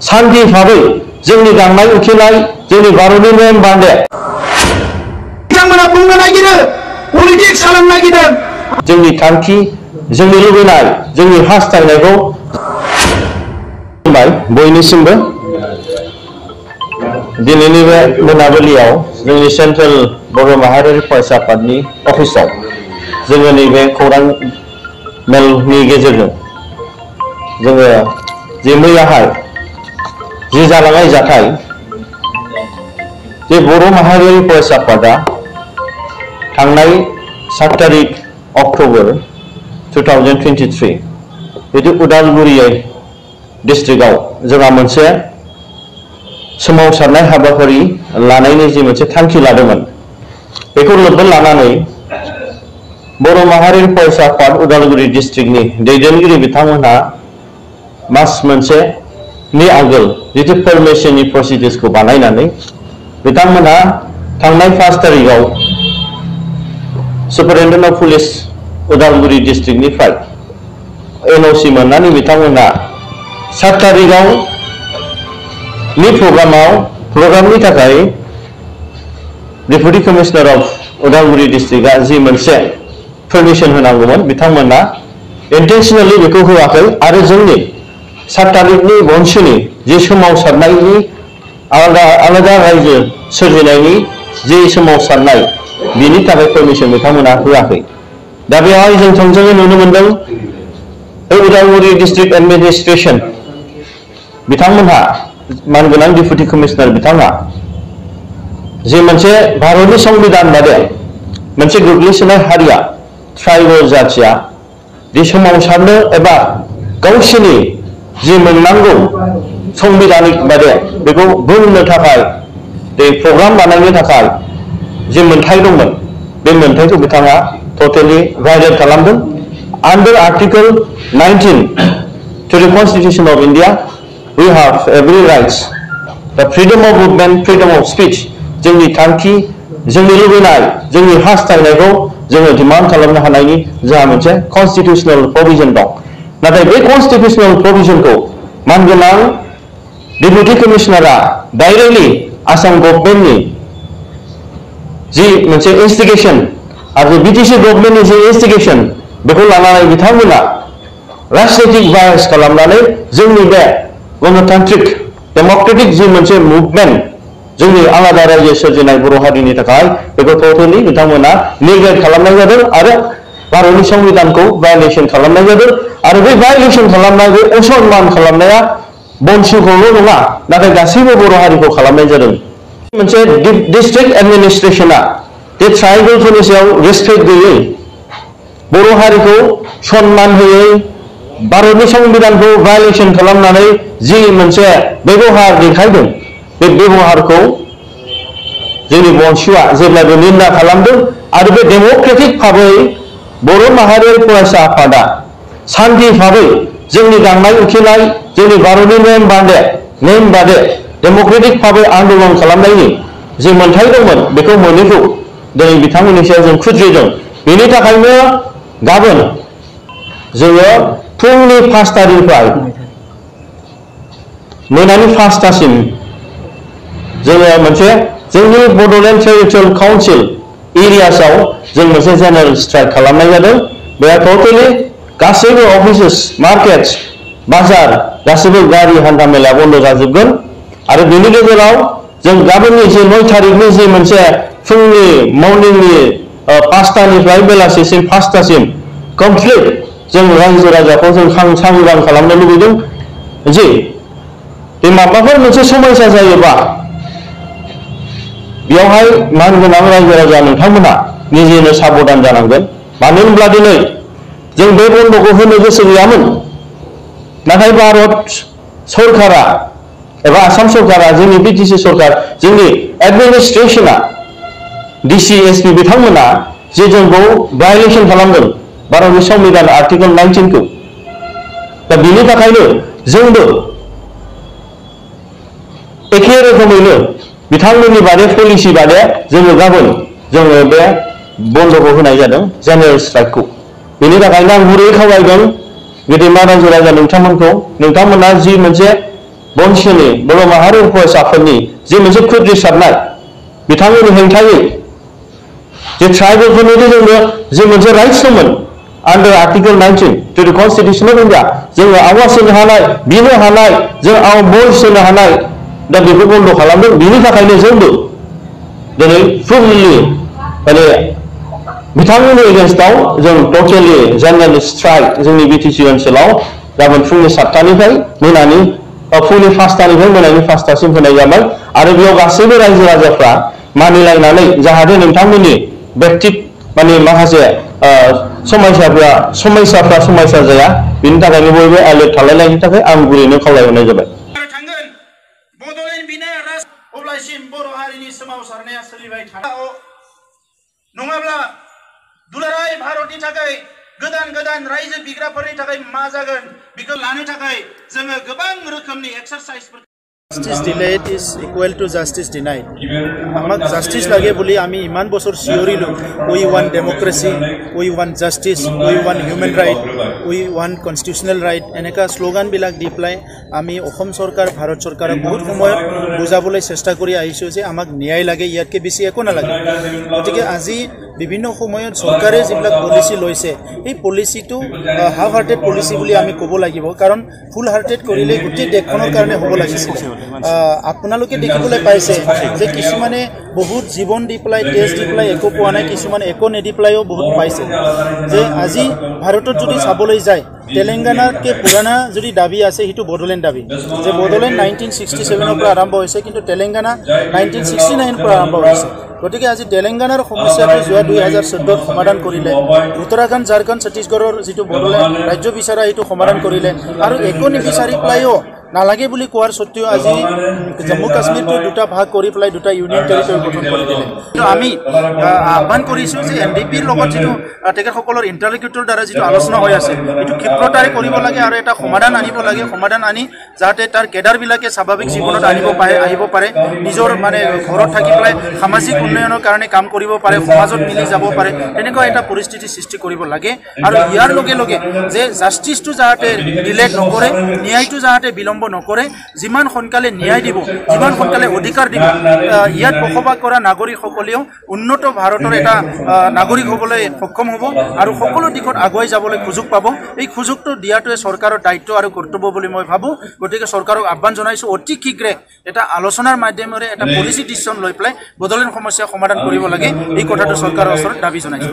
शांति भाबै जोंनि गांनाय उखैनाय जोंनि भारतनि नेम बान्दे बिथांमोना बुंनो नागिरो पलिटिक्स खालामनो नागिरदों जोंनि थांखि जोंनि लुबैनाय जोंनि हास्थायनायखौ बयनिसिमबो दिनैनि बे मोनाबिलियाव जोंनि सेन्ट्रेल बर' माहारियारि फरायसा आफादनि अफिसाव जोङो नैबे खौरां मेलनि गेजेरजों जोङो जे मैयाहाय जि जालांनाय जाथाय जे बर' माहारियारि फरायसा आफादा थांनाय 7 तारिख अक्ट'बर 2023 बिदि उदालगुरि डिस्ट्रिक्टआव जोंहा मोनसे सोमावसारनाय हाबाफारि लानायनि जि मोनसे थांखि लादोंमोन बेखौ लोब्बा लानानै बर' माहारियारि फरायसा आफाद उदालगुरि डिस्ट्रिक्टनि दैदेनगिरि बिथांमोनहा मास मोनसेनि आगोल जितु परमिशननि प्रसिडिउर्सखौ बानायनानै बिथांमोनहा थांनाय 5 तारिखआव सुपारिनटेन्डेन्ट अफ पुलिस उदालगुरि डिस्ट्रिक्टनिफ्राय एनअसि मोननानै बिथांमोनहा 7 तारिखआव नि प्रग्रामनि थाखाय डेपुटी कमिशनार अफ उदालगुरि डिस्ट्रिक्टआ जि मोनसे परमिशन होनांगौमोन बिथांमोना इंटेंशनली बेखौ होआखै आरो जोंनि 7 तारिखनि बनसुनि जि सोमावसारनायनि आलादा रायजो सोरजिनायनि जि सोमावसारनाय बिनि थाखाय परमिशन बिथांमोना होआखै दा बेवहाय जों थोंजोङै नुनो मोनदों उदालगुरि डिस्ट्रिक्ट एडमिनिस्ट्रेशन बिथांमोनहा मानगोनां डेपुटी कमिशनार बिथाङा जे मोनसे भारतनि संविधान बादे मोनसे गोग्लैसोनाय हारिया ट्राइबल जाथिया दि सोमावसारनो एबा गावसिनि जि मोननांगौ संविधानिक बादे बेखौ बुंनो थाखाय बे प्रग्राम बानायनो थाखाय जे मोनथाय दंमोन बे मोनथायखौ बिथाङा टोटली भायलेट खालामदों under article 19 to the Constitution of India we have every rights the freedom of movement freedom of speech जोंनि थांखि जोंनि लुबैनाय जोंनि हास्थायनायखौ जोङो डिमान्ड खालामनो हानायनि जोंहा मोनसे कन्स्टिट्यूशनल प्रोविजन दं नाथाय बे कन्स्टिट्यूशनल प्रोविजनखौ मानगोनां डेपुटी कमिशनारा डाइरेक्टली आसाम गभर्नमेन्टनि जि मोनसे इन्स्टिगेशन आरो बीटीसी गभर्नमेन्टनि जि इन्स्टिगेशन बेखौ लानानै बिथांमोना राजनीतिक बायस खालामनानै जोंनि बे गणतान्त्रिक डेमोक्रेटिक जि मोनसे मुभमेन्ट जोंनि आलादा रायजो सोरजिनाय बर' हारिनि थाखाय बेखौ टोटली बिथांमोना नेग्लेक्ट खालामनाय जादों आरो भारतनि संविधानखौ भायलेशन खालामनाय जादों आरो बे भायलेशन खालामनाय बे असम्मान खालामनाया बनसुखौल' नङा नाथाय गासैबो बर' हारिखौ खालामनाय जादों मोनसे डिस्ट्रिक्ट एडमिनिस्ट्रेशना बे ट्राइबेलफोरनि सायाव रेसपेक्ट गैयै बर' हारिखौ सन्मान होयै भारतनि संविधानखौ भायलेशन खालामनानै जि मोनसे व्यवहार देखायदों बे व्यवहारखौ जोंनि बनसुआ जेब्लाबो निन्दा खालामदों आरो बे डेमोक्रेटिक भाबै बर' माहारियारि फरायसा आफादा शांति भाबै जोंनि गांनाय उखैनाय जोंनि भारतनि नेम बादे डेमोक्रेटिक भाबै आन्दोलन खालामनायनि जि मोनथाय दंमोन बेखौ मोनैखौ दिनै बिथांमोननि सायाव जों खुद्रिदों बेनि थाखायनो गाबोन जोङो फुंनि 5 तारिखनिफ्राय मोनानि 5 तासिम जोङो मोनसे जोंनि बड'लेण्ड टेरिटरियेल काउन्सिल एरियासआव जों मोनसे जेनेरेल स्ट्राइक खालामनाय जादों बेयाव टोटली गासैबो अफिसेस मार्केट्स बाजार गासैबो गारि हान्था मेला बन्द जाजोबगोन आरो बेनि गेजेराव जों गाबोननि जे 9 तारिखनि जे मोनसे फुंनि मर्निंनि 5 तानिफ्राय बेलासिसिम 5 तासिम कमप्लिट जों रायजो राजाखौ जों सांग्रां खालामनो लुबैदों जे बे माबाफोर मोनसे समस्या जायोबा बेयावहाय मानगोनां रायजो राजा नोंथांमोना निजेनो साबधान जानांगोन मानो होनब्ला दिनै जों बे बन्द'खौ होनो गोसो गैयामोन नाथाय भारत सरकारा एबा आसाम सरकारा जोंनि बीटीसी सरकार जोंनि एडमिनिस्ट्रेशना डीसी एसपी बिथांमोना जे जोंखौ भायलेशन खालामदों भारतनि संविधान आर्टिकल 19 खौ दा बिनि थाखायनो जोंबो एखे रोखोमैनो बिथांमोननि बादे पलिसि बादे जोङो गाबोन जोङो बे बन्द'खौ होनाय जादों जेनेरेल स्ट्राइकखौ बेनि थाखायनो आं गुरै खावलायदों गेदेमा रायजो राजा नोंथांमोनखौ नोंथांमोना जि मोनसे बंशनि बर' माहारि फरायसाफोरनि जे मोनसे खुद्रिसारनाय बिथांमोननि हेंथायै जे ट्राइबेलफोरनि जोंनो जे मोनसे राइट्स दंमोन under Article 19 to the Constitution of India जोङो आवाज होनो हानाय बिनो हानाय जों भइस होनो हानाय दा बेखौ बन्द' खालामदों बिनि थाखायनो जोंबो दिनै फुललि माने बिथांमोननि एगेन्स्टआव जों टटेलि जेनेरेल स्ट्राइक जोंनि बिटिसि ओनसोलाव गाबोन फुंनि 7टानिफ्राय मोनानि फुंनि 5टानिफ्राय मोनानि 5टासिम होनाय जाबाय आरो बेयाव गासैबो रायजो राजाफ्रा मानिलायनानै जाहाथे नोंथांमोननि व्यक्ति माने माखासे समयसा जाया बिनि थाखायनो बयबो एलार्ट थालायनायनि थाखाय आं गुरैनो खावलायहरनाय जाबाय थांगोन बड'लेण्ड बिनाय अब्लासिम बर' हारिनि सोमावसारनाया सोलिबाय थागोन नङाब्ला दुलाराय भारतनि थाखाय गोदान रायजो बिग्राफोरनि थाखाय मा जागोन बेखौ लानो थाखाय जोङो गोबां रोखोमनि एक्सारसाइजफोर Justice delayed is equal to justice denied. Amak justice lage boli ami iman bosor siorilu. We want democracy, we want justice, we want human right, we want constitutional right. Eneka slogan bilak diply ami Osom Sorkar, Bharat Sorkar bahut somoy bujabole chesta kori ahisu je amak nyay lage iatke beshi eko na lage. Gotike aji বিভিন্ন সময়ত সরকারে যিবিলাক policy লৈছে এই পলিসিটো half hearted policy বুলি আমি ক'ব লাগিব কাৰণ ফুল হার্টেড কৰিলে গোটেই দেশখনৰ কাৰণে হ'ব লাগিছিল আপোনালোকে দেখিবলৈ পাইছে যে কিছুমানে বহুত জীৱন দি পেলাই টেষ্ট দি পেলাই একো পোৱা নাই কিছুমানে একো নেদি পেলাইও বহুত পাইছে যে আজি ভাৰতত যদি চাবলৈ যায় তেলেংগানাতকে পুৰাণা যদি দাবী আছে হিটো বড়োলেণ্ড দাবী যে বড়োলেণ্ড 1967 পৰা আৰম্ভ হৈছে কিন্তু তেলেংগানা 1969 পৰা আৰম্ভ হৈছে গতিকে আজি তেলেংগানাৰ সমস্যাটো যোৱা 2014 সমাধান কৰিলে উত্তৰাখণ্ড ঝাৰখণ্ড ছত্তীশগড়ৰ যিটো বড়োলেণ্ড ৰাজ্য বিচাৰা এইটো সমাধান কৰিলে আৰু একো নিবিচাৰি পেলাইও নালাগে বুলি কোৱাৰ সত্ত্বেও আজি জম্মু কাশ্মীৰটো দুটা ভাগ কৰি পেলাই দুটা ইউনিয়ন টেৰিটৰি গঠন কৰি দিলে তো আমি আহ্বান কৰিছোঁ যে এনডিপিৰ লগত যিটো তেখেতসকলৰ ইণ্টাৰলোকিউটৰ দ্বাৰা যিটো আলোচনা হৈ আছে এইটো ক্ষিপ্ৰতাৰে কৰিব লাগে আৰু এটা সমাধান আনিব লাগে সমাধান আনি যাতে তাৰ কেডাৰবিলাকে স্বাভাৱিক জীৱনত আহিব পাৰে নিজৰ মানে ঘৰত থাকি পেলাই সামাজিক উন্নয়নৰ কাৰণে কাম কৰিব পাৰে সমাজত মিলি যাব পাৰে তেনেকুৱা এটা পৰিস্থিতি সৃষ্টি কৰিব লাগে আৰু ইয়াৰ লগে লগে যে জাষ্টিছটো যাতে ডিলেট নকৰে ন্যায়টো যাতে বিলম্ব নকৰে যিমান সোনকালে ন্যায় দিব যিমান সোনকালে অধিকাৰ দিব ইয়াত বসবাস কৰা নাগৰিকসকলেও উন্নত ভাৰতৰ এটা নাগৰিক হ'বলৈ সক্ষম হ'ব আৰু সকলো দিশত আগুৱাই যাবলৈ সুযোগ পাব এই সুযোগটো দিয়াটোৱে চৰকাৰৰ দায়িত্ব আৰু কৰ্তব্য বুলি মই ভাবো গতিকে চৰকাৰক আহ্বান জনাইছো অতি শীঘ্ৰে এটা আলোচনাৰ মাধ্যমেৰে এটা পলিচি ডিচিছন লৈ পেলাই বড়োলেণ্ড সমস্যা সমাধান কৰিব লাগে এই কথাটো চৰকাৰৰ ওচৰত দাবী জনাইছো